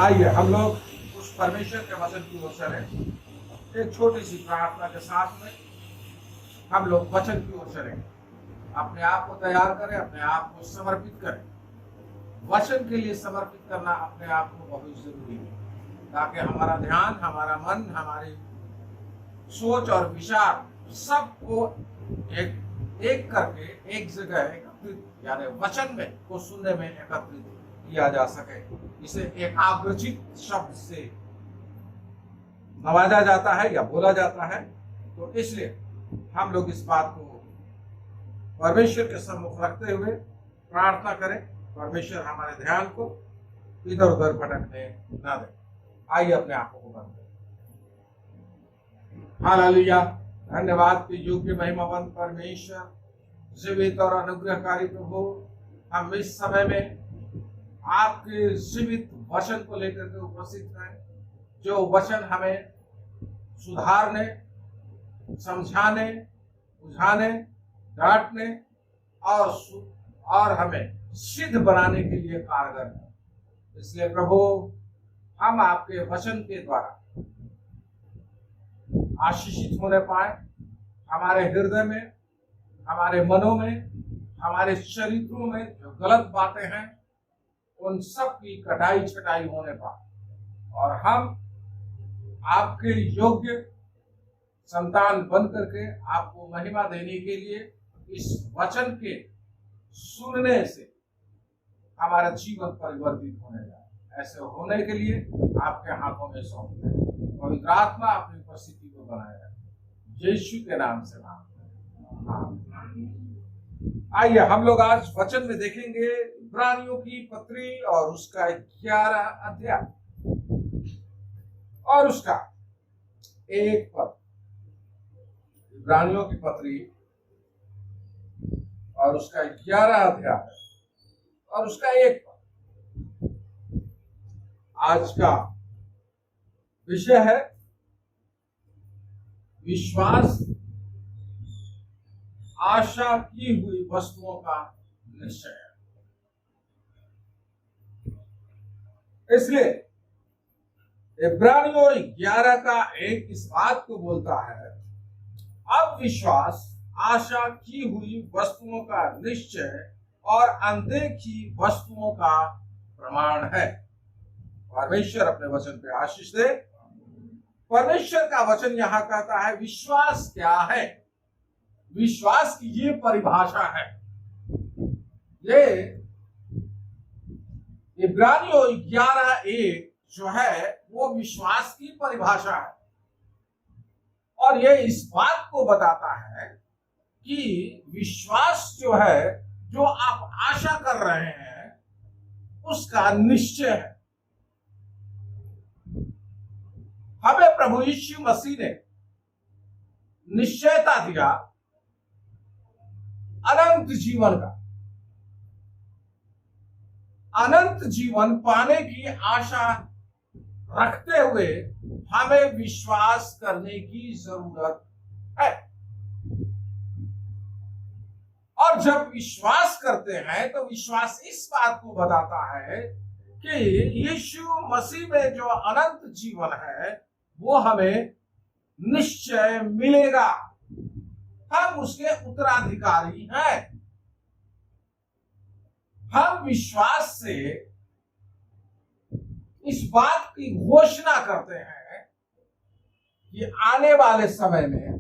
आइए हम लोग उस परमेश्वर के वचन की ओर चलें। एक छोटी सी प्रार्थना के साथ में हम लोग वचन की ओर चलेंगे। अपने आप को तैयार करें, अपने आप को समर्पित करें। वचन के लिए समर्पित करना अपने आप को बहुत जरूरी है, ताकि हमारा ध्यान, हमारा मन, हमारी सोच और विचार सबको एक करके एक जगह एकत्रित, यानी वचन में को सुनने में एकत्रित किया जा सके। इसे एकाग्रचित शब्द से नवाजा जाता है या बोला जाता है। तो इसलिए हम लोग इस बात को परमेश्वर के सम्मुख रखते हुए प्रार्थना करें, परमेश्वर हमारे ध्यान को इधर उधर भटकने ना दे। आइए अपने आंखों को बंद करें। हालेलुया। धन्यवाद के योग्य महिमावंत परमेश्वर, जीवित और अनुग्रहकारी प्रभु, हम इस समय में आपके जीवित वचन को लेकर के उपस्थित हैं, जो वचन हमें सुधारने, समझाने, बुझाने, डांटने और हमें सिद्ध बनाने के लिए कारगर है। इसलिए प्रभु, हम आपके वचन के द्वारा आशीषित होने पाए। हमारे हृदय में, हमारे मनों में, हमारे चरित्रों में जो गलत बातें हैं, उन सब की कटाई छटाई होने पाए और हम आपके योग्य संतान बन करके आपको महिमा देने के लिए इस वचन के सुनने से हमारा जीवन परिवर्तित होने जाए। ऐसे होने के लिए आपके हाथों में सौंपते हैं। पवित्र आत्मा अपनी उपस्थिति को बनाए रखे, यीशु के नाम से आमीन। आइए हम लोग आज वचन में देखेंगे इब्रानियों की पत्री और उसका 11 अध्याय और उसका 1 पद। इब्रानियों की पत्री और उसका 11 अध्याय और उसका 1 पद। आज का विषय है विश्वास, आशा की हुई वस्तुओं का निश्चय। इसलिए इब्रानियों 11 का 1 इस बात को बोलता है, अब विश्वास आशा की हुई वस्तुओं का निश्चय और अनदेखी वस्तुओं का प्रमाण है। परमेश्वर अपने वचन पे आशीष दे। परमेश्वर का वचन यहां कहता है विश्वास क्या है। विश्वास की ये परिभाषा है। ये इब्रानियों 11:1 जो है वो विश्वास की परिभाषा है और ये इस बात को बताता है कि विश्वास जो है, जो आप आशा कर रहे हैं, उसका निश्चय है। हमें प्रभु यीशु मसीह ने निश्चयता दिया अनंत जीवन का। अनंत जीवन पाने की आशा रखते हुए हमें विश्वास करने की जरूरत है। और जब विश्वास करते हैं तो विश्वास इस बात को बताता है कि यीशु मसीह में जो अनंत जीवन है वो हमें निश्चय मिलेगा। हम उसके उत्तराधिकारी हैं। हम विश्वास से इस बात की घोषणा करते हैं कि आने वाले समय में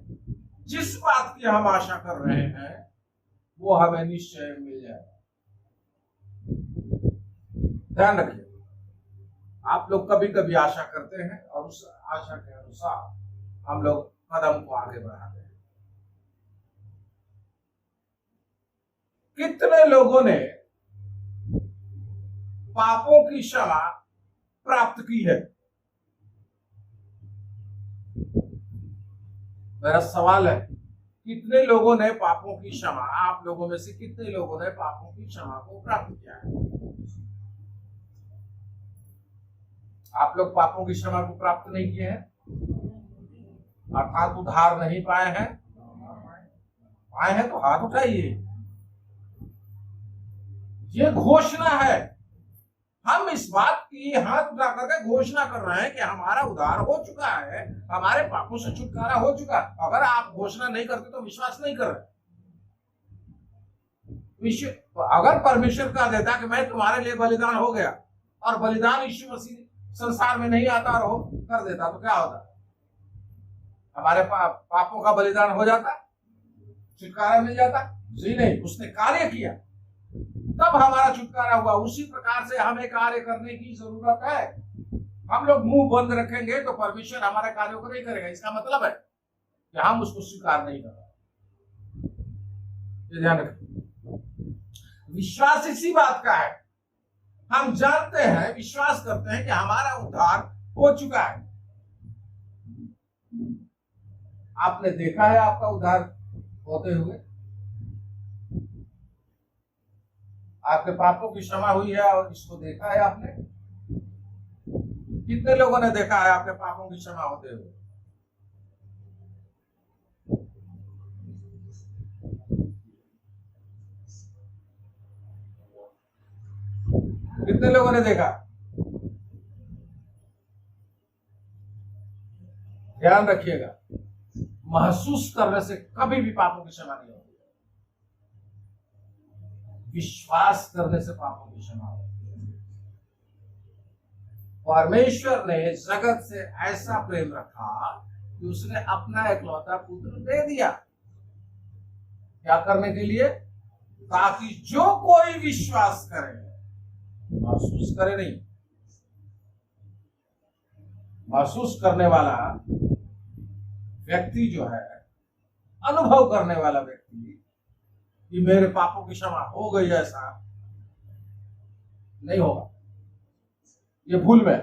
जिस बात की हम आशा कर रहे हैं वो हमें निश्चय मिल जाएगा। ध्यान रखिए, आप लोग कभी कभी आशा करते हैं और उस आशा के अनुसार हम लोग कदम को आगे बढ़ाते हैं। कितने लोगों ने पापों की क्षमा प्राप्त की है? मेरा सवाल है, कितने लोगों ने पापों की क्षमा, आप लोगों में से कितने लोगों ने पापों की क्षमा को प्राप्त किया है? आप लोग पापों की क्षमा को प्राप्त नहीं किए हैं, अर्थात उद्धार नहीं पाए हैं। पाए हैं तो हाथ उठाइए। ये घोषणा है हम इस बात की हाथ उठा करके घोषणा कर रहे हैं कि हमारा उद्धार हो चुका है, हमारे पापों से छुटकारा हो चुका है। अगर आप घोषणा नहीं करते तो विश्वास नहीं कर रहे। अगर परमेश्वर कह देता कि मैं तुम्हारे लिए बलिदान हो गया और बलिदान यीशु मसीह संसार में नहीं आता और हो कर देता, तो क्या होता? हमारे पापों का बलिदान हो जाता, छुटकारा मिल जाता? जी नहीं, उसने कार्य किया तब हमारा छुटकारा हुआ। उसी प्रकार से हमें कार्य करने की जरूरत है। हम लोग मुंह बंद रखेंगे तो परमेश्वर हमारे कार्यों को नहीं करेगा। इसका मतलब है कि हम उसको स्वीकार नहीं कर रहे। ये ध्यान रखें। विश्वास इसी बात का है, हम जानते हैं, विश्वास करते हैं कि हमारा उद्धार हो चुका है। आपने देखा है आपका उद्धार होते हुए? आपके पापों की क्षमा हुई है और इसको देखा है आपने? कितने लोगों ने देखा है आपके पापों की क्षमा होते हुए? कितने लोगों ने देखा? ध्यान रखिएगा, महसूस करने से कभी भी पापों की क्षमा नहीं होती, विश्वास करने से पापों की क्षमा होती है। परमेश्वर ने जगत से ऐसा प्रेम रखा कि उसने अपना इकलौता पुत्र दे दिया। क्या करने के लिए? ताकि जो कोई विश्वास करे, महसूस करे नहीं, महसूस करने वाला व्यक्ति जो है, अनुभव करने वाला व्यक्ति कि मेरे पापों की क्षमा हो गई, ऐसा नहीं होगा। ये भूल में।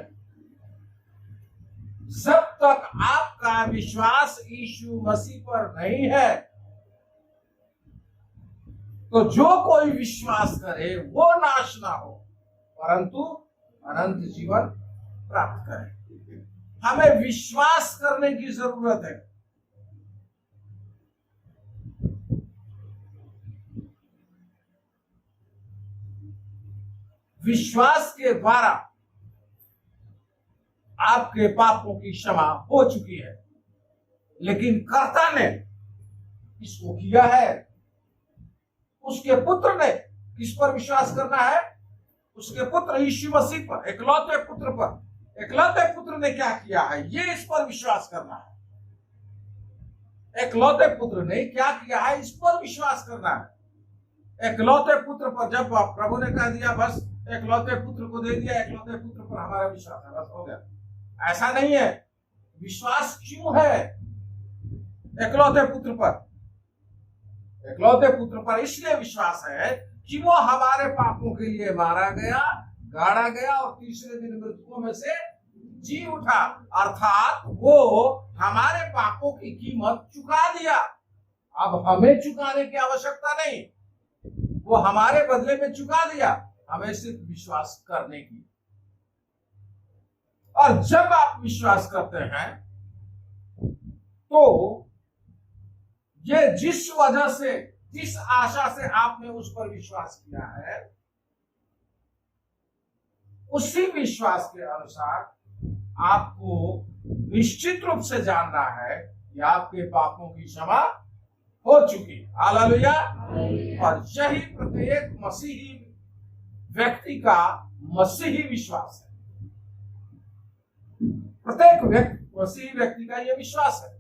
जब तक आपका विश्वास यीशु मसीह पर नहीं है तो जो कोई विश्वास करे वो नाश ना हो परंतु अनंत जीवन प्राप्त करे। हमें विश्वास करने की जरूरत है। विश्वास के द्वारा आपके पापों की क्षमा हो चुकी है, लेकिन कर्ता ने इसको किया है। उसके पुत्र ने किस पर विश्वास करना है? उसके पुत्र यीशु मसीह पर, इकलौते पुत्र पर। इकलौते पुत्र ने क्या किया है, ये इस पर विश्वास करना है। इकलौते पुत्र ने क्या किया है, इस पर विश्वास करना है। इकलौते पुत्र पर जब प्रभु ने कह दिया बस इकलौते पुत्र को दे दिया, इकलौते पुत्र पर हमारा विश्वास है, बस हो गया, ऐसा नहीं है। विश्वास क्यों है इकलौते पुत्र पर? इकलौते पुत्र पर इसलिए विश्वास है कि वो हमारे पापों के लिए मारा गया, गाड़ा गया और तीसरे दिन मृतकों में से जी उठा। अर्थात वो हमारे पापों की कीमत चुका दिया। अब हमें चुकाने की आवश्यकता नहीं, वो हमारे बदले में चुका दिया, हमें सिर्फ विश्वास करने की। और जब आप विश्वास करते हैं तो ये जिस वजह से, जिस आशा से आपने उस पर विश्वास किया है, उसी विश्वास के अनुसार आपको निश्चित रूप से जानना है कि आपके पापों की क्षमा हो चुकी। हालेलुया। और यही प्रत्येक मसीही व्यक्ति का मसीही विश्वास है। प्रत्येक मसीही व्यक्ति का यह विश्वास है।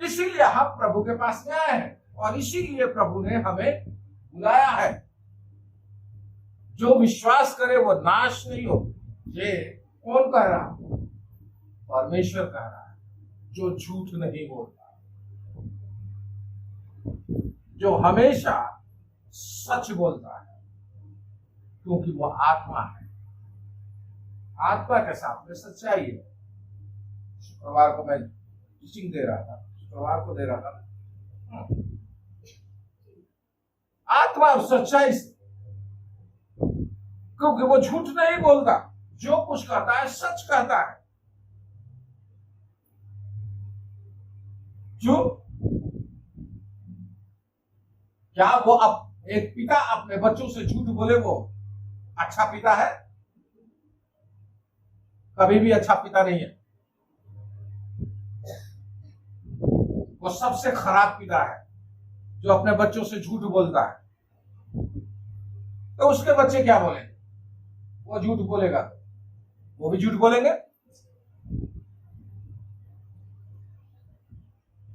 इसीलिए हम प्रभु के पास में आए हैं और इसीलिए प्रभु ने हमें बुलाया है। जो विश्वास करे वो नाश नहीं हो। ये कौन कह रहा? परमेश्वर कह रहा है, जो झूठ नहीं बोलता, जो हमेशा सच बोलता है, क्योंकि वो आत्मा है। आत्मा के साथ में सच्चाई है। शुक्रवार को मैं टीचिंग दे रहा था, शुक्रवार को दे रहा था आत्मा और सच्चाई से, क्योंकि वो झूठ नहीं बोलता, जो कुछ कहता है सच कहता है। क्यों? क्या वो एक पिता अपने बच्चों से झूठ बोले वो अच्छा पिता है? कभी भी अच्छा पिता नहीं है, वो सबसे खराब पिता है जो अपने बच्चों से झूठ बोलता है। तो उसके बच्चे क्या बोलेंगे? वो झूठ बोलेगा तो वो भी झूठ बोलेंगे।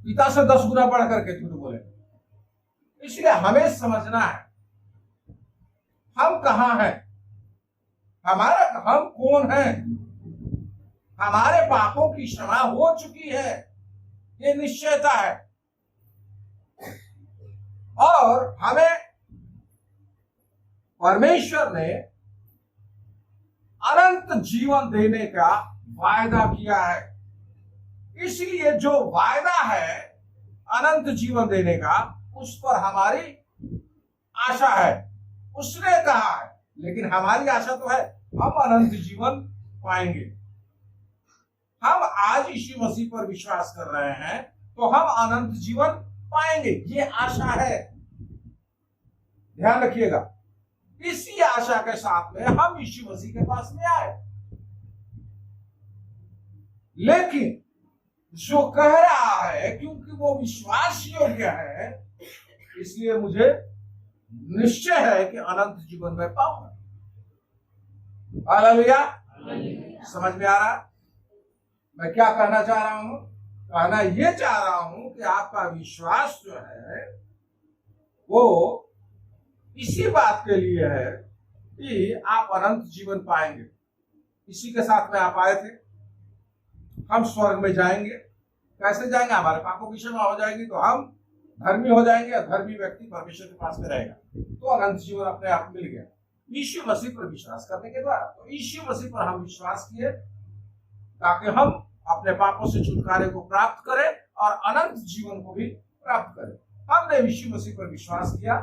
पिता से 10 गुना बढ़ करके झूठ बोलेंगे। इसलिए हमें समझना है हम कहां हैं, हमारा हम कौन है। हमारे पापों की क्षमा हो चुकी है, ये निश्चयता है, और हमें परमेश्वर ने अनंत जीवन देने का वायदा किया है। इसलिए जो वायदा है अनंत जीवन देने का, उस पर हमारी आशा है। उसने कहा है, लेकिन हमारी आशा तो है हम अनंत जीवन पाएंगे। हम आज यीशु मसीह पर विश्वास कर रहे हैं तो हम अनंत जीवन पाएंगे, ये आशा है। ध्यान रखिएगा, इसी आशा के साथ में हम यीशु मसीह के पास में आए। लेकिन जो कह रहा है क्योंकि वो विश्वास योग्य है, इसलिए मुझे निश्चय है कि अनंत जीवन में पाऊंगा। हालेलुया। समझ में आ रहा मैं क्या कहना चाह रहा हूं? कहना यह चाह रहा हूं कि आपका विश्वास जो है वो इसी बात के लिए है कि आप अनंत जीवन पाएंगे। इसी के साथ में आप आए थे। हम स्वर्ग में जाएंगे। कैसे जाएंगे? हमारे पापों की क्षमा हो जाएगी तो हम धर्मी हो जाएंगे, और धर्मी व्यक्ति परमेश्वर के पास में रहेगा। तो अनंत जीवन अपने आप मिल गया यीशु मसीह पर विश्वास करने के द्वारा। तो यीशु मसीह पर हम विश्वास किए ताकि हम अपने पापों से छुटकारे को प्राप्त करें और अनंत जीवन को भी प्राप्त करें। हमने यीशु मसीह पर विश्वास किया,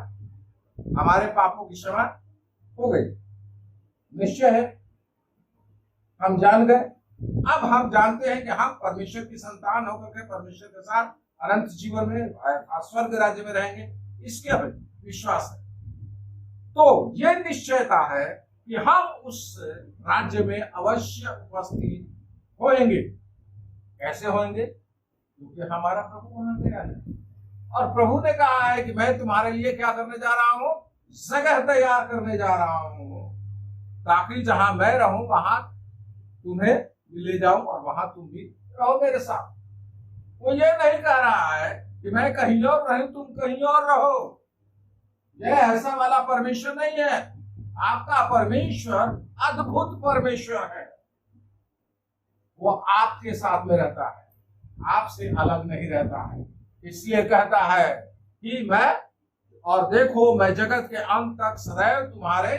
हमारे पापों की क्षमा हो गई, निश्चय है, हम जान गए। अब हम जानते हैं कि हम परमेश्वर की संतान होकर के परमेश्वर के साथ अनंत जीवन में स्वर्ग राज्य में रहेंगे, इसके विश्वास है। तो यह निश्चयता है कि हम उस राज्य में अवश्य उपस्थित होंगे। कैसे होंगे? क्योंकि हमारा प्रभु वहां गया है, और प्रभु ने कहा है कि मैं तुम्हारे लिए क्या करने जा रहा हूं? जगह तैयार करने जा रहा हूं, ताकि जहां मैं रहूं वहां तुम्हें ले जाऊं और वहां तुम भी रहो मेरे साथ। वो ये नहीं कह रहा है कि मैं कहीं और रहूं तुम कहीं और रहो। यह ऐसा वाला परमेश्वर नहीं है। आपका परमेश्वर अद्भुत परमेश्वर है। वो आपके साथ में रहता है, आपसे अलग नहीं रहता है। इसलिए कहता है कि मैं, और देखो मैं जगत के अंत तक सदैव तुम्हारे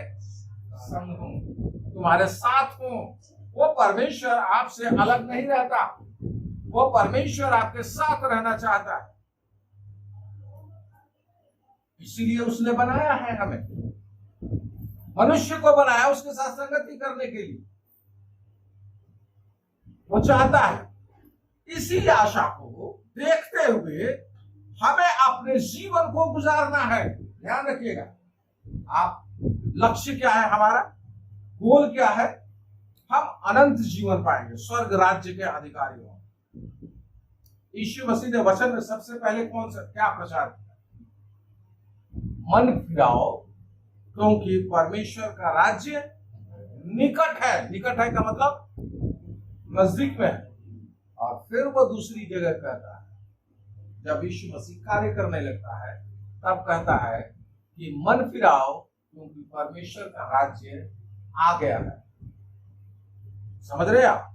संग हूं, तुम्हारे साथ हूं। वो परमेश्वर आपसे अलग नहीं रहता। वो परमेश्वर आपके साथ रहना चाहता है। इसीलिए उसने बनाया है, हमें मनुष्य को बनाया उसके साथ संगति करने के लिए। वो चाहता है, इसी आशा को देखते हुए हमें अपने जीवन को गुजारना है। ध्यान रखिएगा, आप लक्ष्य क्या है, हमारा गोल क्या है? हम अनंत जीवन पाएंगे, स्वर्ग राज्य के अधिकारी होंगे। यीशु मसीह ने वचन में सबसे पहले कौन सा क्या प्रचार किया? मन फिराओ क्योंकि परमेश्वर का राज्य निकट है। निकट है का मतलब नजदीक में है। और फिर वो दूसरी जगह कहता है, जब यीशु मसीह कार्य करने लगता है तब कहता है कि मन फिराओ क्योंकि परमेश्वर का राज्य आ गया है। समझ रहे आप?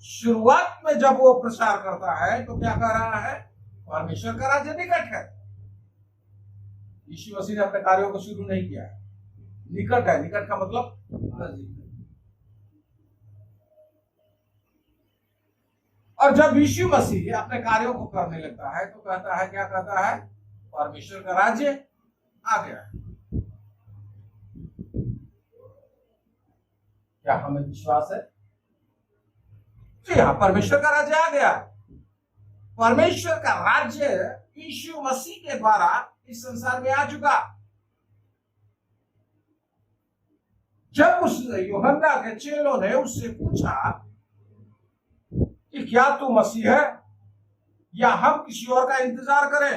शुरुआत में जब वो प्रचार करता है तो क्या कह रहा है? परमेश्वर का राज्य निकट है। यीशु मसीह ने अपने कार्यों को शुरू नहीं किया है, निकट है। निकट का मतलब नजदीक। और जब यीशु मसीह अपने कार्यों को करने लगता है तो कहता है, क्या कहता है? परमेश्वर का राज्य आ गया है। क्या हमें विश्वास है? जी हाँ, परमेश्वर का राज्य आ गया। परमेश्वर का राज्य यीशु मसीह के द्वारा इस संसार में आ चुका। जब उस यूहन्ना के चेलों ने उससे पूछा कि क्या तू मसीह है या हम किसी और का इंतजार करें,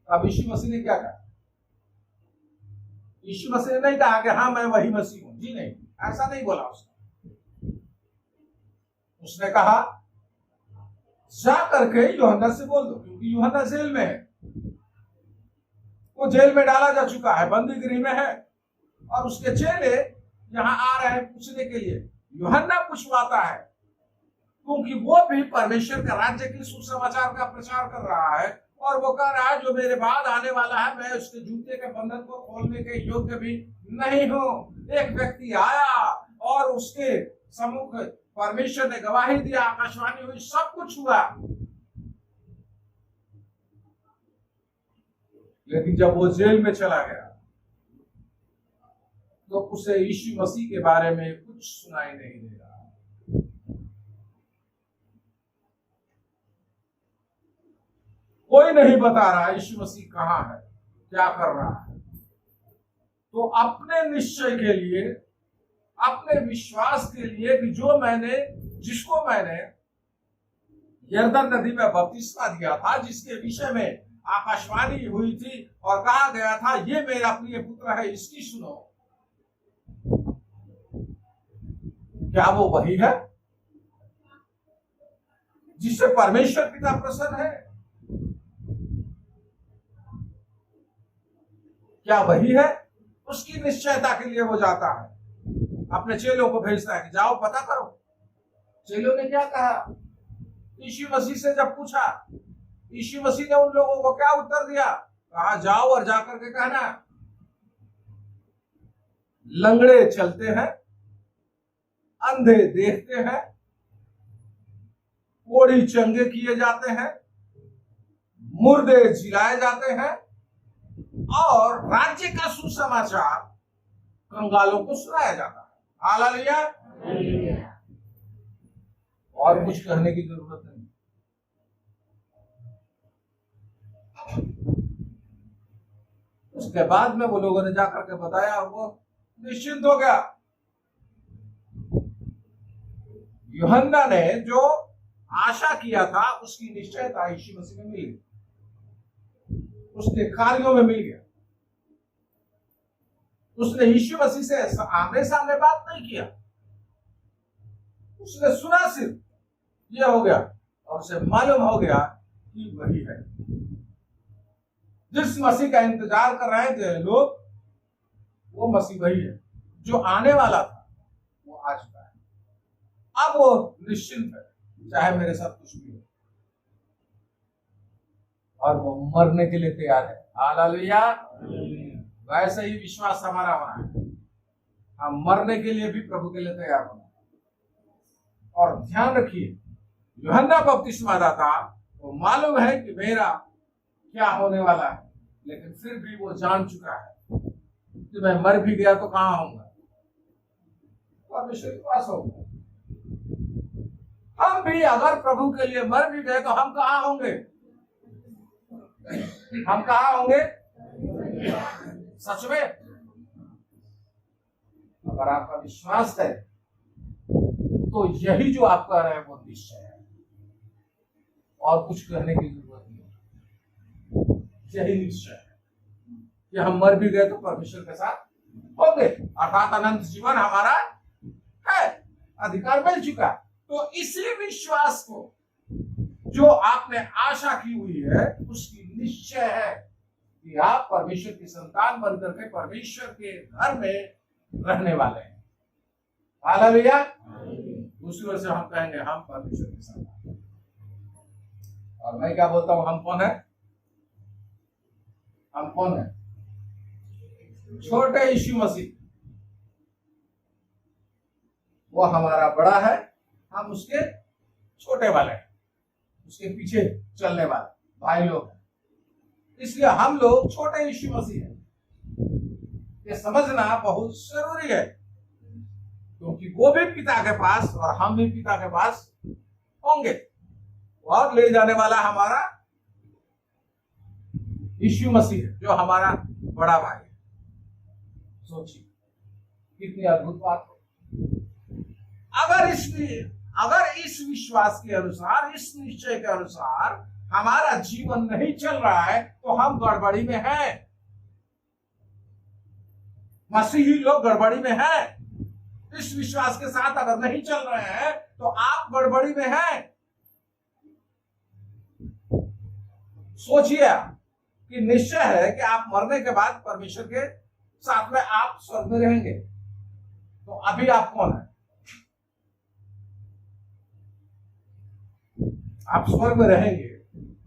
अब यीशु मसीह ने क्या कहा? यीशु मसीह ने नहीं कहा कि हाँ मैं वही मसीह हूं, जी नहीं, ऐसा नहीं बोला उसने। उसने कहा जा करके यूहन्ना से बोल दो, क्योंकि यूहन्ना जेल में है, वो जेल में डाला जा चुका है, बंदी गृह में है, और उसके चेले यहां आ रहे हैं पूछने के लिए। यूहन्ना पूछवाता है क्योंकि वो भी परमेश्वर का राज्य के सुसमाचार का प्रचार कर रहा है, और वो कह रहा है जो मेरे बाद आने वाला है मैं उसके जूते के बंधन को खोलने के योग्य भी नहीं हूं। एक व्यक्ति आया और उसके सम्मुख परमेश्वर ने गवाही दिया, आकाशवाणी हुई, सब कुछ हुआ, लेकिन जब वो जेल में चला गया तो उसे यीशु मसीह के बारे में कुछ सुनाई नहीं दे रहा। कोई नहीं बता रहा यीशु मसीह कहां है, क्या कर रहा है। तो अपने निश्चय के लिए, अपने विश्वास के लिए कि जिसको मैंने यरदन नदी में बपतिस्मा दिया था, जिसके विषय में आकाशवाणी हुई थी और कहा गया था ये मेरा प्रिय पुत्र है, इसकी सुनो, क्या वो वही है जिससे परमेश्वर पिता प्रसन्न है? क्या वही है? उसकी निश्चयता के लिए वो जाता है, अपने चेलों को भेजता है कि जाओ पता करो। चेलों ने क्या कहा? यीशु मसीह से जब पूछा, यीशु मसीह ने उन लोगों को क्या उत्तर दिया? कहा जाओ और जाकर के कहना लंगड़े चलते हैं, अंधे देखते हैं, कोढ़ी चंगे किए जाते हैं, मुर्दे जिलाए जाते हैं, और राज्य का सुसमाचार कंगालों को सुनाया जाता है। हालेलुया। और कुछ कहने की जरूरत नहीं। उसके बाद में वो लोगों ने जाकर के बताया और वो निश्चिंत हो गया। यूहन्ना ने जो आशा किया था उसकी निश्चयता यीशु मसीह में मिली, उसके कार्यों में मिल गया। उसने यीशु मसीह से आमने सामने बात नहीं किया, उसने सुना सिर्फ, ये हो गया और उसे मालूम हो गया कि वही है जिस मसीह का इंतजार कर रहे थे लोग, वो मसीह वही है जो आने वाला था, वो आ चुका है। अब वो निश्चिंत है, चाहे मेरे साथ कुछ भी हो, और वो मरने के लिए तैयार है। हालेलुया। वैसे ही विश्वास हमारा होना है, हम मरने के लिए भी प्रभु के लिए तैयार होना है। और ध्यान रखिए, यूहन्ना बपतिस्मा दाता वो मालूम है कि मेरा क्या होने वाला है, लेकिन फिर भी वो जान चुका है कि मैं मर भी गया तो कहां होऊंगा, परमेश्वर के पास होऊंगा। हम भी अगर प्रभु के लिए मर भी गए तो हम कहां होंगे? हम कहां होंगे? सच में अगर आपका विश्वास है तो यही जो आप कह रहे हैं वो निश्चय है, और कुछ कहने की जरूरत नहीं। यही निश्चय है कि हम मर भी गए तो परमेश्वर के साथ होंगे, अर्थात अनंत जीवन हमारा है, अधिकार मिल चुका। तो इसी विश्वास को जो आपने आशा की हुई है उसकी निश्चय है कि आप परमेश्वर की संतान बनकर के परमेश्वर के घर में रहने वाले हैं। हालेलुया। दूसरी ओर से हम कहेंगे हम परमेश्वर के संतान। और मैं क्या बोलता हूं, हम कौन है? हम कौन है? छोटे यीशु मसीह, वो हमारा बड़ा है, हम उसके छोटे वाले हैं, उसके पीछे चलने वाले भाई लोग हैं। इसलिए हम लोग छोटे यीशु मसीह हैं। ये समझना बहुत जरूरी है, क्योंकि वो भी पिता के पास और हम भी पिता के पास होंगे, और ले जाने वाला हमारा यीशु मसीह है जो हमारा बड़ा भाई है। सोचिए, कितनी अद्भुत बात है। अगर इस विश्वास के अनुसार, इस निश्चय के अनुसार हमारा जीवन नहीं चल रहा है तो हम गड़बड़ी में हैं। मसीही लोग गड़बड़ी में हैं। इस विश्वास के साथ अगर नहीं चल रहे हैं तो आप गड़बड़ी में हैं। सोचिए कि निश्चय है कि आप मरने के बाद परमेश्वर के साथ में आप स्वर्ग में रहेंगे, तो अभी आप कौन है? आप स्वर्ग में रहेंगे,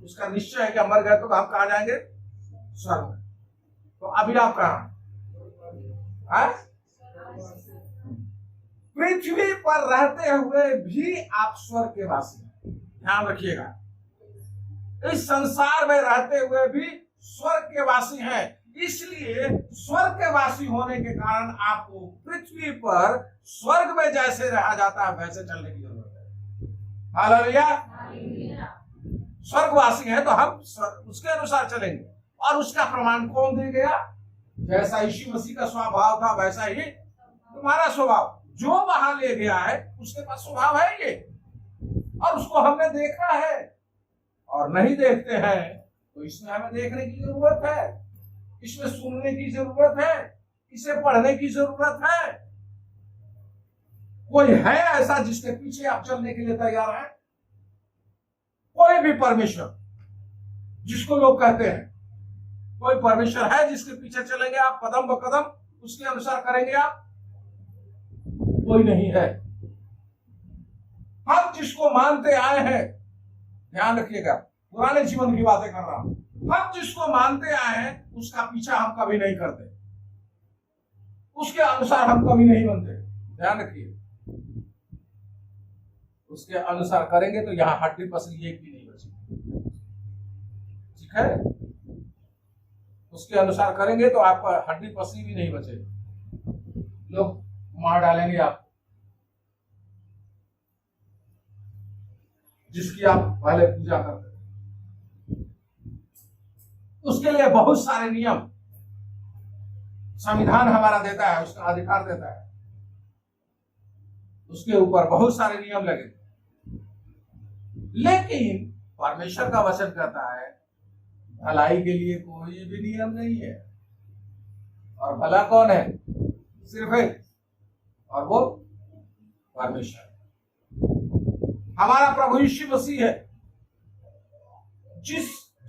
उसका निश्चय है कि हम मर गए तो हम कहां जाएंगे? स्वर्ग में। तो अभी आप कहां? पृथ्वी पर रहते हुए भी आप स्वर्ग के वासी हैं। ध्यान रखिएगा, इस संसार में रहते हुए भी स्वर्ग के वासी हैं। इसलिए स्वर्ग के वासी होने के कारण आपको पृथ्वी पर स्वर्ग में जैसे रहा जाता है वैसे चलने की जरूरत है। हालेलुया। स्वर्गवासी है तो हम उसके अनुसार चलेंगे। और उसका प्रमाण कौन दे गया? जैसा यीशु मसीह का स्वभाव था वैसा ही तुम्हारा स्वभाव। जो वहां ले गया है उसके पास स्वभाव है ये, और उसको हमने देखा है। और नहीं देखते हैं तो इसमें हमें देखने की जरूरत है, इसमें सुनने की जरूरत है, इसे पढ़ने की जरूरत है। कोई है ऐसा जिसके पीछे आप चलने के लिए तैयार हैं? कोई भी परमेश्वर जिसको लोग कहते हैं, कोई परमेश्वर है जिसके पीछे चलेंगे आप कदम ब कदम, उसके अनुसार करेंगे आप? कोई नहीं है। हम जिसको मानते आए हैं, ध्यान रखिएगा, पुराने जीवन की बातें कर रहा हूं, हम जिसको मानते आए हैं उसका पीछा हम कभी नहीं करते, उसके अनुसार हम कभी नहीं बनते। ध्यान रखिए, उसके अनुसार करेंगे तो यहां हड्डी पसली एक भी नहीं बचेगी। ठीक है? उसके अनुसार करेंगे तो आपका हड्डी पसली भी नहीं बचेगी। लोग मार डालेंगे आपको, जिसकी आप पहले पूजा करते। उसके लिए बहुत सारे नियम संविधान हमारा देता है, उसका अधिकार देता है, उसके ऊपर बहुत सारे नियम लगे। लेकिन परमेश्वर का वचन कहता है भलाई के लिए कोई भी नियम नहीं है। और भला कौन है? सिर्फ एक, और वो परमेश्वर। हमारा प्रभु यीशु मसीह है,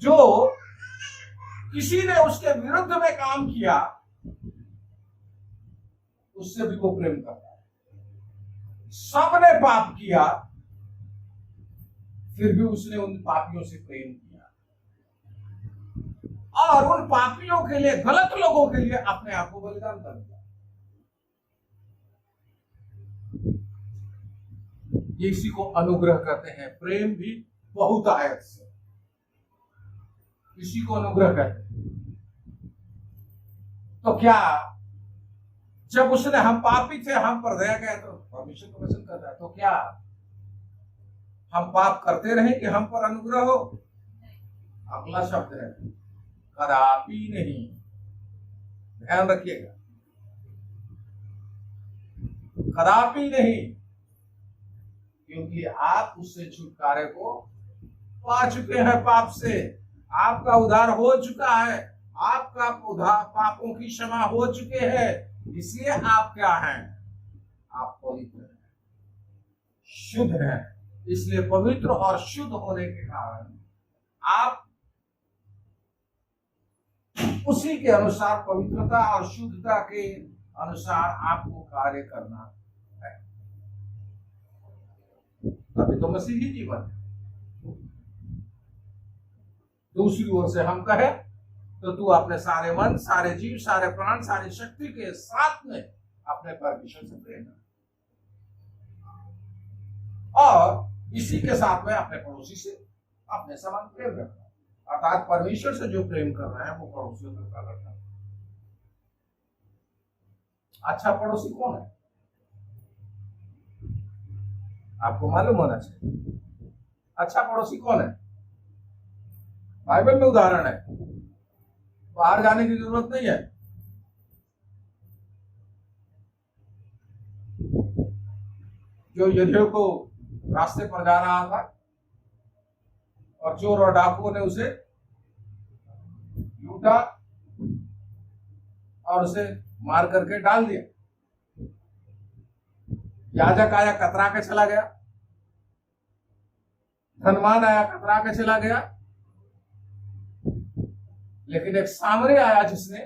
जो किसी ने उसके विरुद्ध में काम किया उससे भी वो प्रेम करता है। सबने पाप किया फिर भी उसने उन पापियों से प्रेम किया, और उन पापियों के लिए, गलत लोगों के लिए अपने आप को बलिदान कर दिया। इसी को अनुग्रह कहते हैं। प्रेम भी बहुत आयत से, इसी को अनुग्रह कहते हैं। तो क्या जब उसने, हम पापी थे, हम पर दया गया, तो परमेश्वर को वचन करता है, तो क्या हम पाप करते रहे कि हम पर अनुग्रह हो? अगला शब्द है कदापि नहीं। ध्यान रखिएगा, कदापि नहीं, क्योंकि आप उससे छुटकारे को पा चुके हैं। पाप से आपका उद्धार हो चुका है, आपका उद्धार, पापों की क्षमा हो चुके हैं। इसलिए आप क्या हैं? आप पवित्र हैं, शुद्ध हैं। इसलिए पवित्र और शुद्ध होने के कारण आप उसी के अनुसार, पवित्रता और शुद्धता के अनुसार आपको कार्य करना है। अभी तो मसीही जीवन है। दूसरी ओर से हम कहें तो तू अपने सारे मन, सारे जीव, सारे प्राण, सारी शक्ति के साथ में अपने परमेश्वर से प्रेम कर, और इसी के साथ में अपने पड़ोसी से अपने समान प्रेम रखना। अर्थात परमेश्वर से जो प्रेम कर रहे हैं वो पड़ोसियों को करना। अच्छा पड़ोसी कौन है? आपको मालूम होना चाहिए। अच्छा पड़ोसी कौन है? बाइबल में उदाहरण है, बाहर जाने की जरूरत नहीं है। जो यरीहो को रास्ते पर जा रहा था और चोर और डाकुओं ने उसे लूटा और उसे मार करके डाल दिया। याजक आया, कतरा के चला गया। धनवान आया, कतरा के चला गया। लेकिन एक सामरी आया जिसने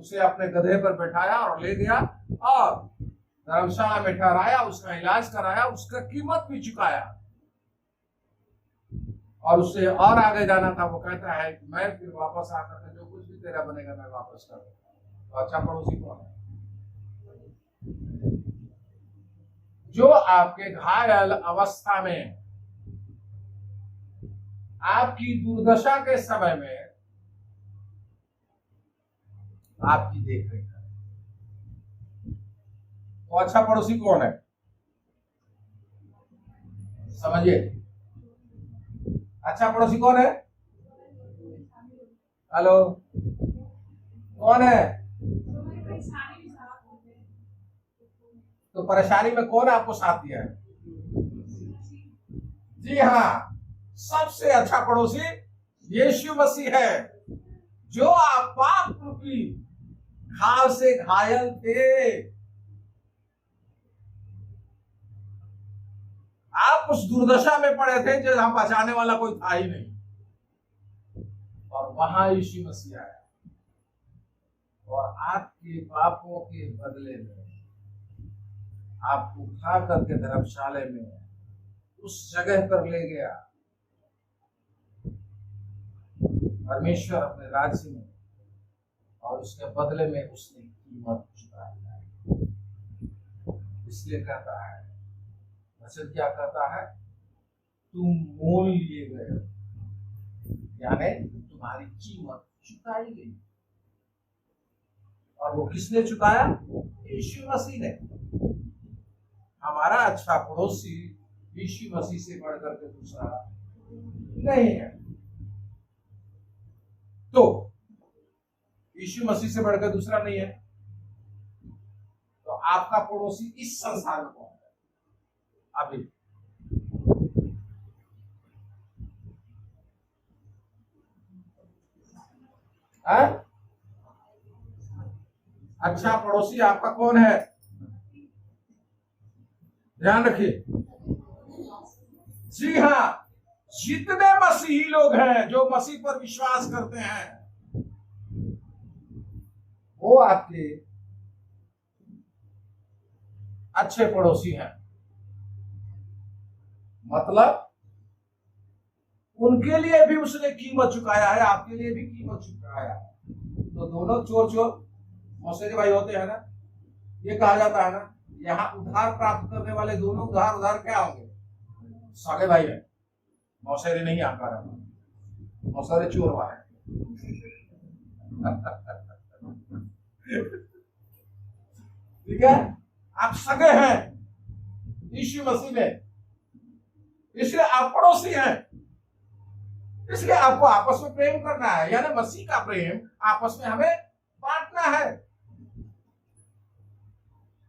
उसे अपने गधे पर बैठाया और ले गया और धर्मशाला में ठहराया, उसका इलाज कराया, उसका कीमत भी चुकाया और उससे और आगे जाना था। वो कहता है कि मैं फिर वापस आकर के जो कुछ भी तेरा बनेगा मैं वापस कर दूंगा। तो अच्छा पड़ोसी कौन है? जो आपके घायल अवस्था में, आपकी दुर्दशा के समय में आपकी देख रेख करे। तो अच्छा पड़ोसी कौन है? समझिए, अच्छा पड़ोसी कौन है? हेलो, कौन है? तो परेशानी में कौन आपको साथ दिया है? जी हाँ, सबसे अच्छा पड़ोसी यीशु मसीह है। जो आप पाप रूपी घाव से घायल थे, आप उस दुर्दशा में पड़े थे जहां बचाने वाला कोई था ही नहीं, और वहां यीशु मसीह आया और आपके पापों के बदले में आपको उठा करके धर्मशाला में उस जगह पर ले गया। परमेश्वर अपने राज्य में, और उसके बदले में उसने कीमत चुकाई। इसलिए कहता है वचन, क्या कहता है? तुम मोल लिए गए, यानी तुम्हारी कीमत चुकाई गई। और वो किसने चुकाया? यीशु मसीह ने। हमारा अच्छा पड़ोसी यीशु मसीह से बढ़कर के दूसरा नहीं है। तो यीशु मसीह से बढ़कर दूसरा नहीं है, तो आपका पड़ोसी इस संसार में कौन है? अभी अच्छा पड़ोसी आपका कौन है? ध्यान रखिए। जी हाँ, जितने मसीही लोग हैं जो मसीह पर विश्वास करते हैं, वो आपके अच्छे पड़ोसी हैं। मतलब उनके लिए भी उसने कीमत चुकाया है, आपके लिए भी कीमत चुकाया है। तो दोनों चोर चोर मौसेरे भाई होते हैं ना। ये कहा जाता है ना, यहाँ उधार प्राप्त करने वाले दोनों उधार उधार क्या होंगे? सगे भाई है। मौसेरे नहीं आता रहा, मौसेरे चोर वाले। ठीक है, आप सगे हैं यीशु मसीह में, इसलिए आप पड़ोसी हैं। इसलिए आपको आपस में प्रेम करना है, यानी मसीह का प्रेम आपस में हमें बांटना है।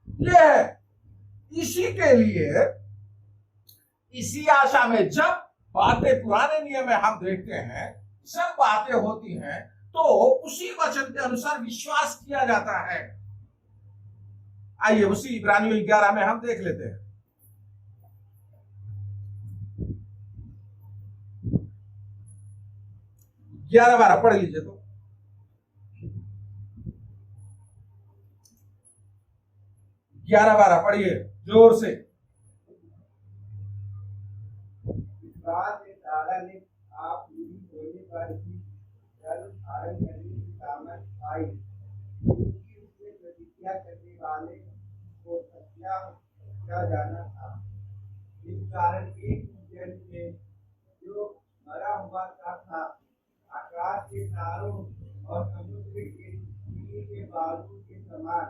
ये है इसी के लिए, इसी आशा में जब बातें पुराने नियम में हम देखते हैं, सब बातें होती हैं, तो उसी वचन के अनुसार विश्वास किया जाता है। आइए उसी इब्रानियों 11 में हम देख लेते हैं। 11-12 पढ़ लीजिए। तो 11-12 पढ़िए जोर से। आप होने पर ही जल धारण करने की सामर्थ आई, क्योंकि उसने प्रतिज्ञा करने वाले को सत्या जाना था। इस कारण एक जन में जो मरा हुआ था, आकाश के तारों और समुद्र के नीले के बालू के समान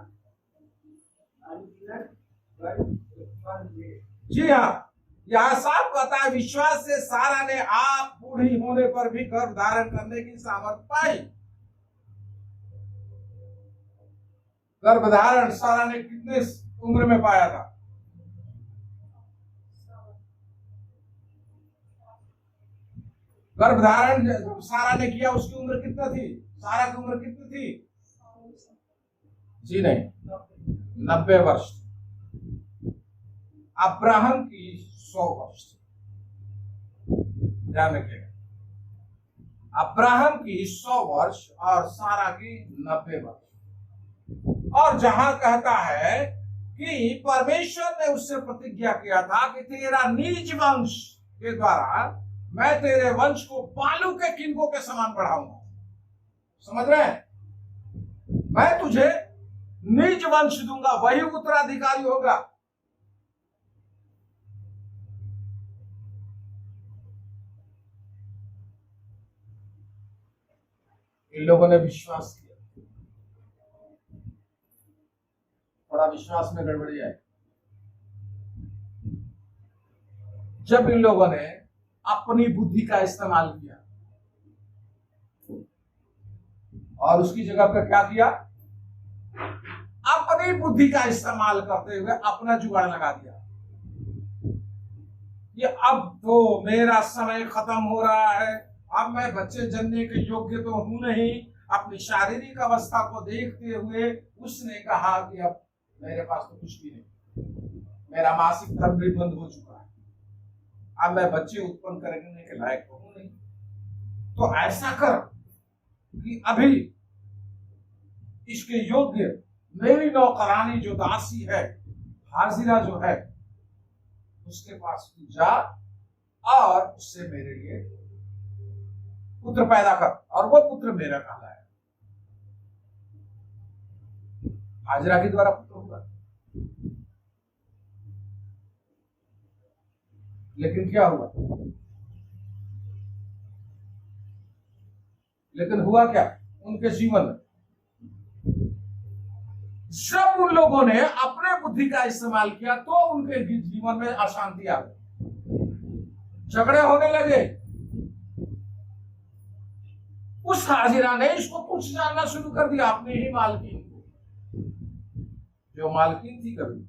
अनगिनत गण उत्पन्न हुए। जी हाँ, यह साफ कहता है विश्वास से सारा ने आप बूढ़ी होने पर भी गर्भ धारण करने की सामर्थ पाई। गर्भ धारण सारा ने कितने उम्र में पाया था? गर्भधारण जब सारा ने किया उसकी उम्र कितना थी? सारा की उम्र कितनी थी? जी नहीं, 90 वर्ष। अब्राहम की 100 वर्ष थी। ध्यान रखिएगा, अब्राहम की 100 वर्ष और सारा की 90 वर्ष। और जहां कहता है कि परमेश्वर ने उससे प्रतिज्ञा किया था कि तेरा निज वंश के द्वारा मैं तेरे वंश को बालू के किनकों के समान बढ़ाऊंगा। समझ रहे हैं? मैं तुझे निज वंश दूंगा, वही उत्तराधिकारी होगा। इन लोगों ने विश्वास किया, थोड़ा विश्वास में गड़बड़ी आई। जब इन लोगों ने अपनी बुद्धि का इस्तेमाल किया और उसकी जगह पर क्या किया? अपनी बुद्धि का इस्तेमाल करते हुए अपना जुगाड़ लगा दिया। ये अब तो मेरा समय खत्म हो रहा है, अब मैं बच्चे जनने के योग्य तो हूं नहीं। अपनी शारीरिक अवस्था को देखते हुए उसने कहा कि अब मेरे पास तो कुछ भी नहीं, मेरा मासिक धर्म भी बंद हो चुका है, अब मैं बच्चे उत्पन्न करने के लायक तो हूं नहीं। तो ऐसा कर कि अभी इसके योग्य मेरी नौकरानी जो दासी है, हाजिरा जो है, उसके पास तू जा और उससे मेरे लिए पुत्र पैदा कर, और वो पुत्र मेरा कहलाए। हाजिरा के द्वारा पुत्र हुआ, लेकिन क्या हुआ? लेकिन हुआ क्या उनके जीवन में? जब उन लोगों ने अपने बुद्धि का इस्तेमाल किया तो उनके जीवन में अशांति आ गई, झगड़े होने लगे। उस हाजिरा ने इसको कुछ जानना शुरू कर दिया, अपने ही मालकिन को, जो मालकिन थी, कभी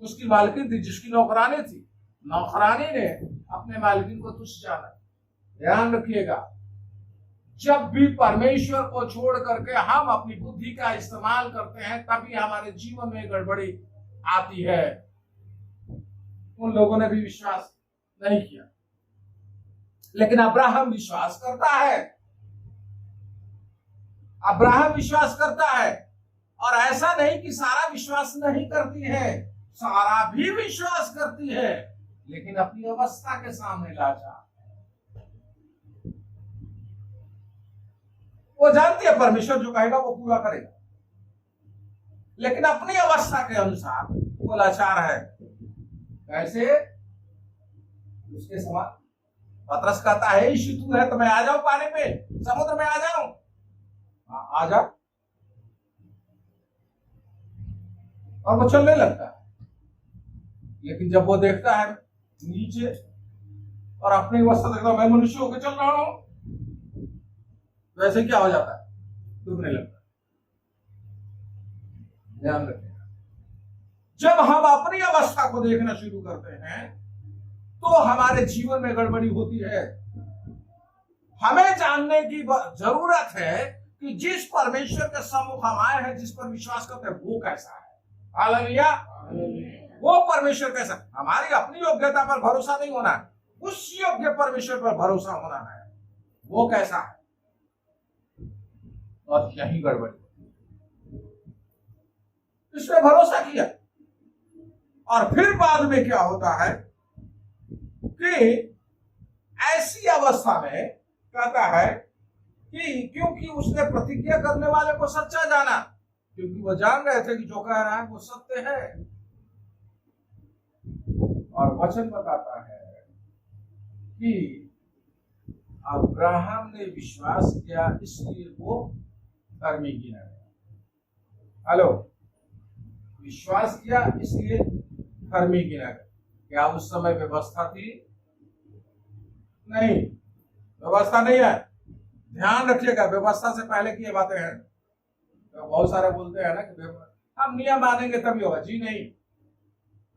उसकी मालकिन थी, जिसकी नौकरानी थी, नौकरानी ने अपने मालकिन को तुच्छ जाना। ध्यान रखिएगा, जब भी परमेश्वर को छोड़ करके हम अपनी बुद्धि का इस्तेमाल करते हैं तभी हमारे जीवन में गड़बड़ी आती है। उन लोगों ने भी विश्वास नहीं किया, लेकिन अब्राहम विश्वास करता है। अब्राहम विश्वास करता है, और ऐसा नहीं कि सारा विश्वास नहीं करती है, सारा भी विश्वास करती है, लेकिन अपनी अवस्था के सामने लाचार। वो जानती है परमेश्वर जो कहेगा वो पूरा करेगा, लेकिन अपनी अवस्था के अनुसार वो लाचार है। कैसे? उसके समान पतरस कहता है, यीशु तू है तो मैं आ जाऊं पानी पे, समुद्र में आ जाऊं। आ जा, और वो चलने लगता है। लेकिन जब वो देखता है नीचे और अपनी अवस्था देखता है, मैं मनुष्य होकर चल रहा हूं, तो ऐसे क्या हो जाता है? डूबने लगता है। ध्यान रखिएगा, जब हम अपनी अवस्था को देखना शुरू करते हैं तो हमारे जीवन में गड़बड़ी होती है। हमें जानने की जरूरत है कि जिस परमेश्वर के सम्मुख हम आए हैं, जिस पर विश्वास करते हैं, वो कैसा है। हालेलुया। वो परमेश्वर कैसा? हमारी अपनी योग्यता पर भरोसा नहीं होना है, उस योग्य परमेश्वर पर भरोसा होना है। वो कैसा है? और यही गड़बड़ी, इसमें भरोसा किया और फिर बाद में क्या होता है कि ऐसी अवस्था में कहता है कि क्योंकि उसने प्रतिज्ञा करने वाले को सच्चा जाना, क्योंकि वो जान रहे थे कि जो कह रहा है वो सत्य है। और वचन बताता है कि अब्राहम ने विश्वास किया, इसलिए वो धर्मी गिना गया। हेलो, विश्वास किया इसलिए धर्मी गिना गया। क्या उस समय व्यवस्था थी? नहीं, व्यवस्था नहीं है। ध्यान रखिएगा, व्यवस्था से पहले की ये बातें हैं। तो बहुत सारे बोलते हैं ना कि हम नियम मानेंगे तभी होगा। जी नहीं,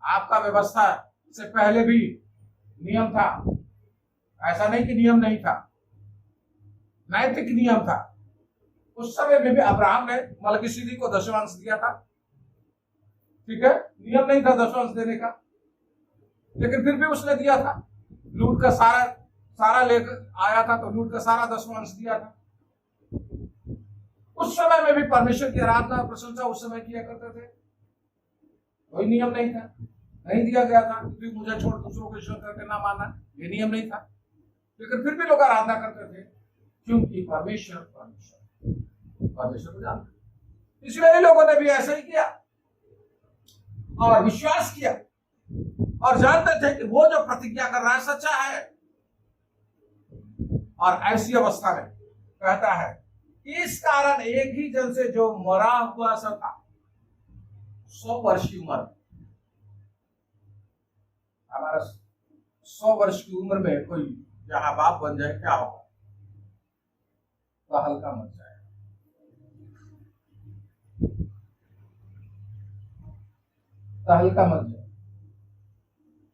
आपका व्यवस्था से पहले भी नियम था। ऐसा नहीं कि नियम नहीं था, नैतिक नियम था। उस समय में भी अब्राहम ने मलकीसिदक को दशमांश दिया था, ठीक है, नियम नहीं था दशमांश देने का, लेकिन फिर भी उसने दिया था। लूट का सारा लेकर आया था, तो लूट का सारा दशमांश दिया था। उस समय में भी परमेश्वर की आराधना और प्रशंसा उस समय किया करते थे, कोई नियम नहीं था, नहीं दिया गया था कि मुझे छोड़ दूसरों को ईश्वर करके ना मानना, ये नियम नहीं था। लेकिन फिर भी लोग आराधना करते थे, क्योंकि परमेश्वर को जानते। इसलिए लोगों ने भी ऐसा ही किया और विश्वास किया और जानते थे कि वो जो प्रतिज्ञा कर रहा है सच्चा है। और ऐसी अवस्था में कहता है, इस कारण एक ही जन से जो मरा हुआ सा था, 100 वर्ष की उम्र, हमारा 100 वर्ष की उम्र में कोई जहां बाप बन जाए क्या होगा? तो हल्का मच जाएगा। तो हल्का मच जाए।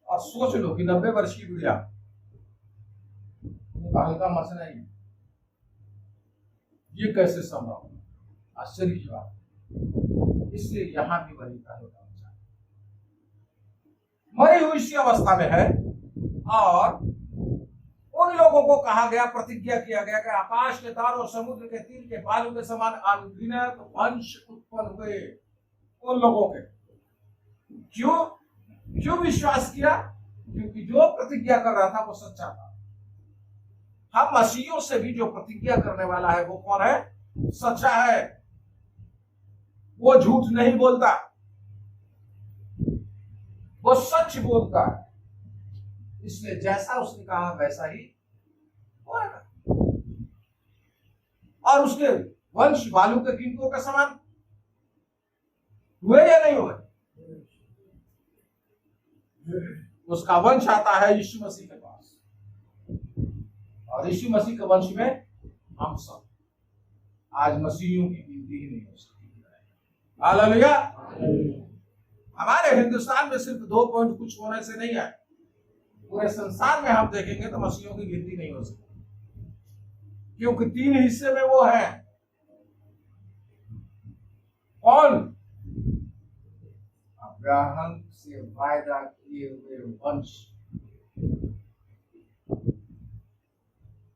और सोच लो कि 90 वर्ष की बुढ़िया, तो हल्का मचना ही, ये कैसे संभव? आश्चर्य की बात। इसलिए यहां भी वही का होता है, मरी हुई इसी अवस्था में है। और उन लोगों को कहा गया, प्रतिज्ञा किया गया कि आकाश के तारों, समुद्र के तीर के बालू के समान अनगिनत वंश उत्पन्न हुए उन लोगों के। क्यों विश्वास किया? क्योंकि जो प्रतिज्ञा कर रहा था वो सच्चा था। हम मसीहियों से भी जो प्रतिज्ञा करने वाला है वो कौन है? सच्चा है, वो झूठ नहीं बोलता, वो सच बोलता है। इसलिए जैसा उसने कहा वैसा ही होगा। और उसके वंश बालू के किंकों के समान हुए या नहीं हुए? उसका वंश आता है यीशु मसीह के पास, और यीशु मसीह के वंश में हम सब। आज मसीहियों की गिनती ही नहीं हो सकती। हालेलुया। हमारे हिंदुस्तान में सिर्फ 2 पॉइंट कुछ होने से नहीं है, पूरे संसार में हम देखेंगे तो मसीहियों की गिनती नहीं हो सकती, क्योंकि 3 हिस्से में वो है। कौन? अब्राहम से वायदा किए हुए वंश,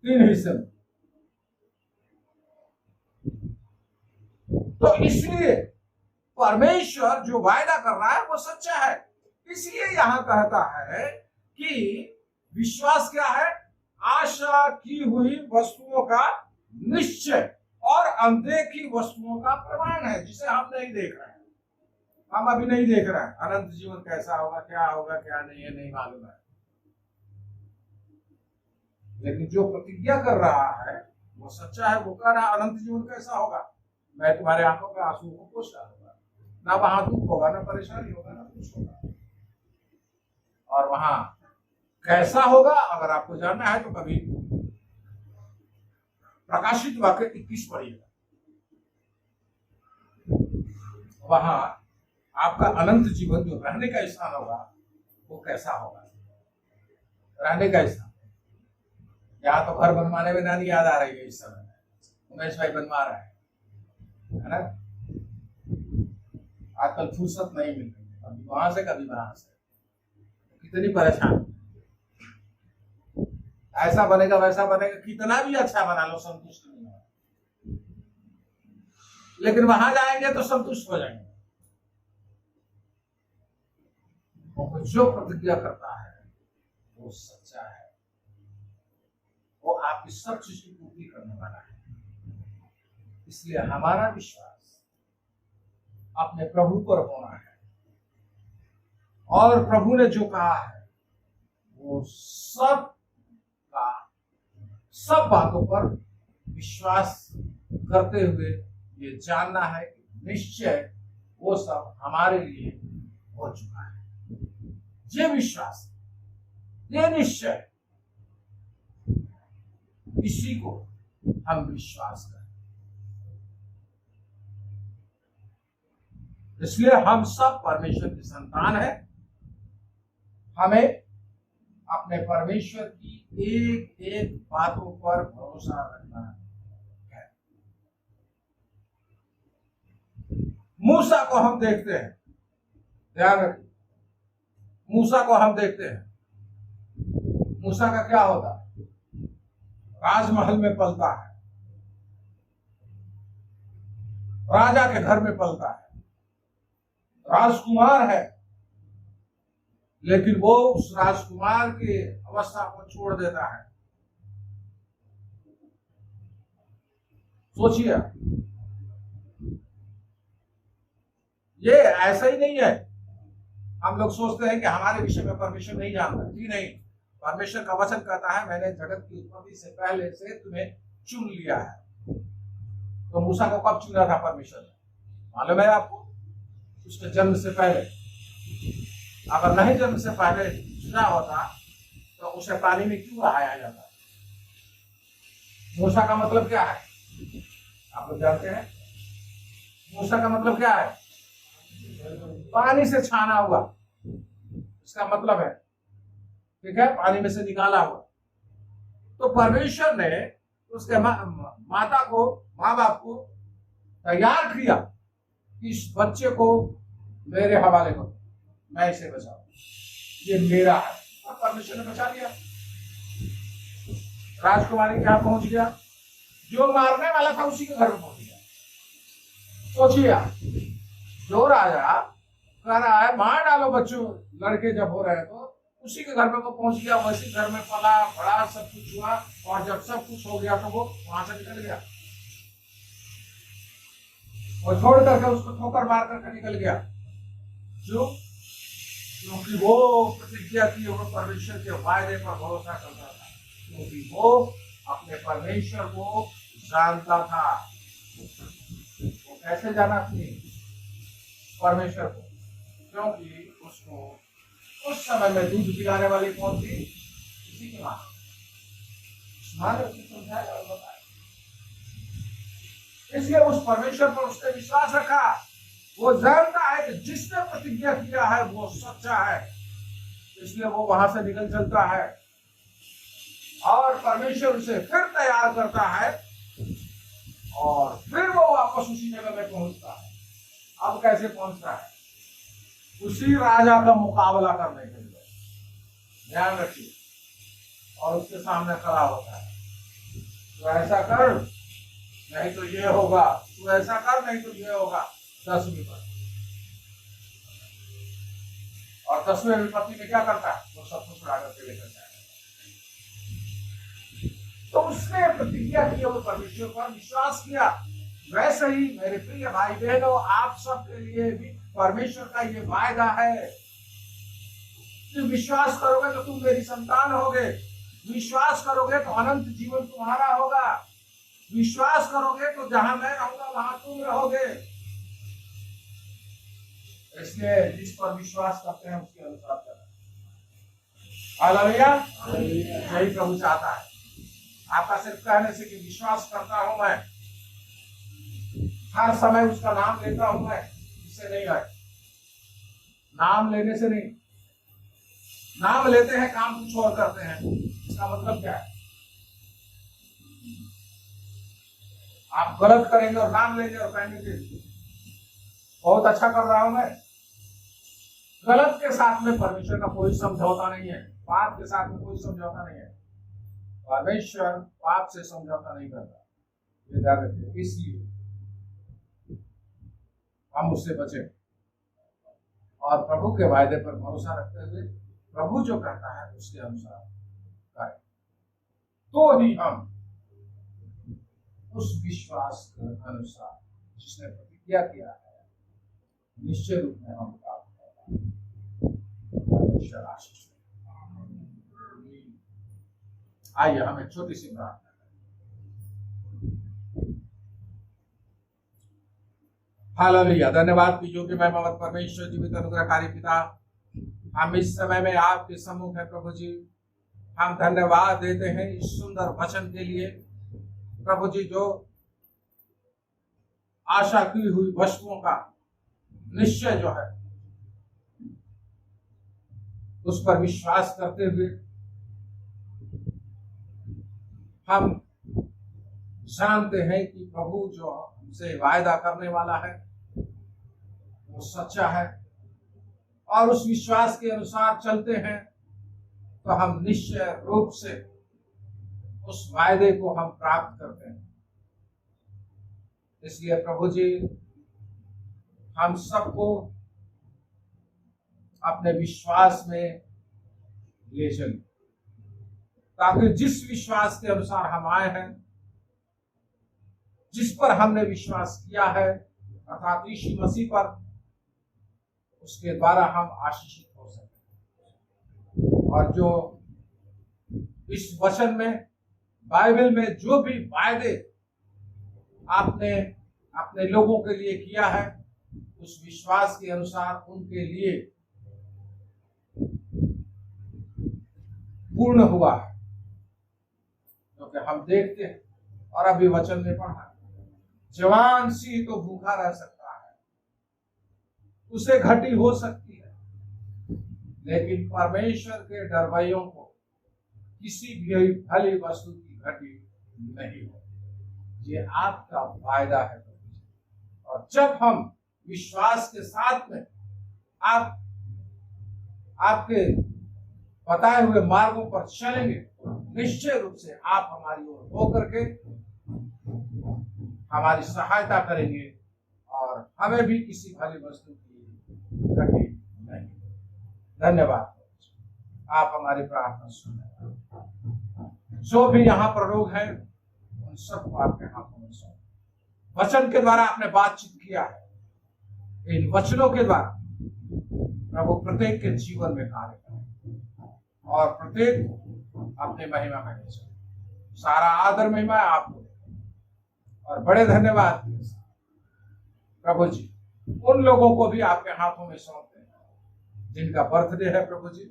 3 हिस्से में। तो इसलिए परमेश्वर जो वायदा कर रहा है वो सच्चा है। इसलिए यहां कहता है कि विश्वास क्या है? आशा की हुई वस्तुओं का निश्चय और अनदेखी वस्तुओं का प्रमाण है, जिसे हम नहीं देख रहे हैं। हम अभी नहीं देख रहे हैं अनंत जीवन कैसा होगा, क्या नहीं है, नहीं मालूम है। लेकिन जो प्रतिज्ञा कर रहा है वो सच्चा है। वो कह रहा है अनंत जीवन कैसा होगा, मैं तुम्हारे आंखों के आंसुओं को पोंछ डालूंगा, ना वहां दुख होगा, ना परेशानी होगा, ना कुछ होगा। और वहां कैसा होगा अगर आपको जानना है तो कभी प्रकाशित वाक्य 21 पढ़िएगा। वहां आपका अनंत जीवन जो रहने का स्थान होगा वो कैसा होगा, रहने का स्थान। यहाँ तो घर बनवाने में नानी याद आ रही है इस समय, उमेश भाई बनवा रहा है ना। आजकल फुर्सत नहीं मिल रही, कभी वहां से कभी वहां से, कितनी परेशान। ऐसा बनेगा वैसा बनेगा, कितना भी अच्छा बना लो संतुष्ट नहीं होगा, लेकिन वहां जाएंगे तो संतुष्ट हो जाएंगे। और जो प्रतिज्ञा करता है वो सच्चा है, वो आपकी सब चीज की पूर्ति करने वाला है। इसलिए हमारा विश्वास अपने प्रभु पर होना है, और प्रभु ने जो कहा है वो सब बातों पर विश्वास करते हुए ये जानना है कि निश्चय वो सब हमारे लिए हो चुका है। ये विश्वास, ये निश्चय, इसी को हम विश्वास करें। इसलिए हम सब परमेश्वर की संतान है। हमें अपने परमेश्वर की एक एक बातों पर भरोसा रखना है। मूसा को हम देखते हैं, ध्यान रखिए, मूसा को हम देखते हैं। मूसा का क्या होता है? राजमहल में पलता है, राजा के घर में पलता है, राजकुमार है, लेकिन वो उस राजकुमार की अवस्था को छोड़ देता है। सोचिए, ये ऐसा ही नहीं है। हम लोग सोचते हैं कि हमारे विषय में परमेश्वर नहीं जानता। जी नहीं, परमेश्वर का वचन कहता है मैंने जगत की उत्पत्ति से पहले से तुम्हें चुन लिया है। तो मूसा को कब चुना था परमेश्वर ने? मालूम है आपको? उसके जन्म से पहले। अगर नहीं जन्म से पहले चुना होता तो उसे पानी में क्यों बहाया जाता? मूसा का मतलब क्या है? आप लोग जानते हैं मूसा का मतलब क्या है? पानी से छाना हुआ, इसका मतलब है, ठीक है, पानी में से निकाला हुआ। तो परमेश्वर ने उसके माता को, माँ बाप को तैयार किया कि इस बच्चे को मेरे हवाले करो, मैं इसे बचाऊं, ये मेरा है। और परमेश्वर ने बचा लिया। राजकुमारी के यहाँ पहुंच गया, जो मारने वाला था उसी के घर में पहुंच गया। सोचिए, जो राजा कह रहा है मार डालो बच्चों, लड़के जब हो रहे हैं, तो उसी के घर में वो पहुंच गया, वैसे घर में पला बड़ा, सब कुछ हुआ। और जब सब कुछ हो गया तो वो वहां से निकल गया, और छोड़ करके उसको ठोकर मार करके निकल गया। क्योंकि वो प्रतिज्ञा की, वो परमेश्वर के वायदे पर भरोसा करता था, क्योंकि वो अपने परमेश्वर को जानता था। वो कैसे जाना अपनी परमेश्वर को? क्योंकि उसको उस समय में दूध पिलाने वाली कौन थी? किसी की मां। मां ने उसे समझाया और बताया। इसलिए उस परमेश्वर पर उसने विश्वास रखा। वो जानता है कि जिसने प्रतिज्ञा किया है वो सच्चा है, इसलिए वो वहां से निकल चलता है और परमेश्वर उसे फिर तैयार करता है और फिर वो वापस उसी जगह में पहुंचता है। अब कैसे पहुंचता है? उसी राजा का मुकाबला करने के लिए, ध्यान रखिए, और उसके सामने खड़ा होता है। तो ऐसा कर, नहीं तो ये होगा, तू ऐसा कर, नहीं तो ये होगा। 10 विपत्ति, और 10वें विपत्ति में क्या करता है? वो सब कुछ उड़ा करके लेकर जाएगा। तो उसने प्रतिज्ञा की, वो परमेश्वर पर विश्वास किया। वैसे ही मेरे प्रिय भाई बहनों, आप सबके लिए भी परमेश्वर का ये वायदा है। तुम विश्वास करोगे तो तुम मेरी संतान होगे, विश्वास करोगे तो अनंत जीवन तुम्हारा होगा, विश्वास करोगे तो जहां मैं रहूंगा वहां तुम रहोगे। इसलिए जिस पर विश्वास करते हैं उसके अनुसार करना। हालेलुया, यही प्रभु चाहता है। आपका सिर्फ कहने से कि विश्वास करता हूं मैं, हर समय उसका नाम लेता हूं मैं, इससे नहीं है। नाम लेने से नहीं, नाम लेते हैं काम कुछ और करते हैं। इसका मतलब क्या है? आप गलत करेंगे और नाम लेंगे और कहेंगे कि बहुत अच्छा कर रहा हूं मैं। गलत के साथ में परमेश्वर का कोई समझौता नहीं है, पाप के साथ में कोई समझौता नहीं है। परमेश्वर पाप से समझौता नहीं करता, ये ध्यान रखिए। इसलिए हम उससे बचे और प्रभु के वायदे पर भरोसा रखते हुए प्रभु जो कहता है उसके अनुसार करें, तो ही हम उस विश्वास के अनुसार जिसने प्रतिज्ञा किया है निश्चय रूप में हम प्राप्त करेंगे। परमेश्वर आशीष दे। आइए हम एक छोटी सी प्रार्थना करें। हालेलुया, धन्यवाद की योग्य महिमावत परमेश्वर जीवित अनुग्रहकारी पिता, हम इस समय में आपके सम्मुख है प्रभु जी। हम धन्यवाद देते हैं इस सुंदर वचन के लिए प्रभु जी, जो आशा की हुई वस्तुओं का निश्चय जो है उस पर विश्वास करते हुए हम जानते हैं कि प्रभु जो हमसे वायदा करने वाला है वो सच्चा है, और उस विश्वास के अनुसार चलते हैं तो हम निश्चय रूप से उस वायदे को हम प्राप्त करते हैं। इसलिए प्रभु जी हम सबको अपने विश्वास में ले चलें, ताकि जिस विश्वास के अनुसार हम आए हैं, जिस पर हमने विश्वास किया है अर्थात यीशु मसीह पर, उसके द्वारा हम आशीषित हो सके। और जो इस वचन में, बाइबल में जो भी वायदे आपने अपने लोगों के लिए किया है, उस विश्वास के अनुसार उनके लिए पूर्ण हुआ है। क्योंकि हम देखते हैं और अभी वचन में पढ़ा, जवान सी तो भूखा रह सकता है, उसे घटी हो सकती है, लेकिन परमेश्वर के डरवैयों को किसी भी भली वस्तु की घटी नहीं हो। ये आपका वायदा है। और जब हम विश्वास के साथ में आपके बताए हुए मार्गों पर चलेंगे, निश्चय रूप से आप हमारी ओर होकर के हमारी सहायता करेंगे और हमें भी किसी भली वस्तु की घटी नहीं। धन्यवाद, आप हमारी प्रार्थना सुने। जो भी यहाँ पर लोग हैं उन सबको आपके हाथों में सौंप। वचन के द्वारा आपने बातचीत किया है, इन वचनों के द्वारा प्रभु प्रत्येक के जीवन में कार्य करें और प्रत्येक अपने महिमा में ले चले। सारा आदर महिमा आपको और बड़े धन्यवाद प्रभु जी। उन लोगों को भी आपके हाथों में सौंपते हैं जिनका बर्थडे है प्रभु जी।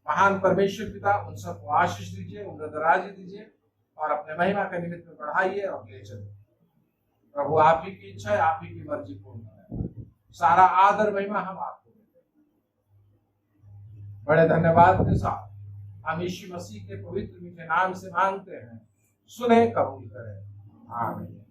महान परमेश्वर पिता उन सबको आशीष दीजिए, उम्र दराज दीजिए और अपने महिमा के निमित्त में बढ़ाइए और ले चलिए। प्रभु आप ही की इच्छा है, आप ही की मर्जी पूर्ण करें। सारा आदर महिमा हम आपको देते हैं। बड़े धन्यवाद के साथ हम यीशु मसीह के पवित्र मीठे नाम से मांगते हैं, सुने कबूल करें। आमीन।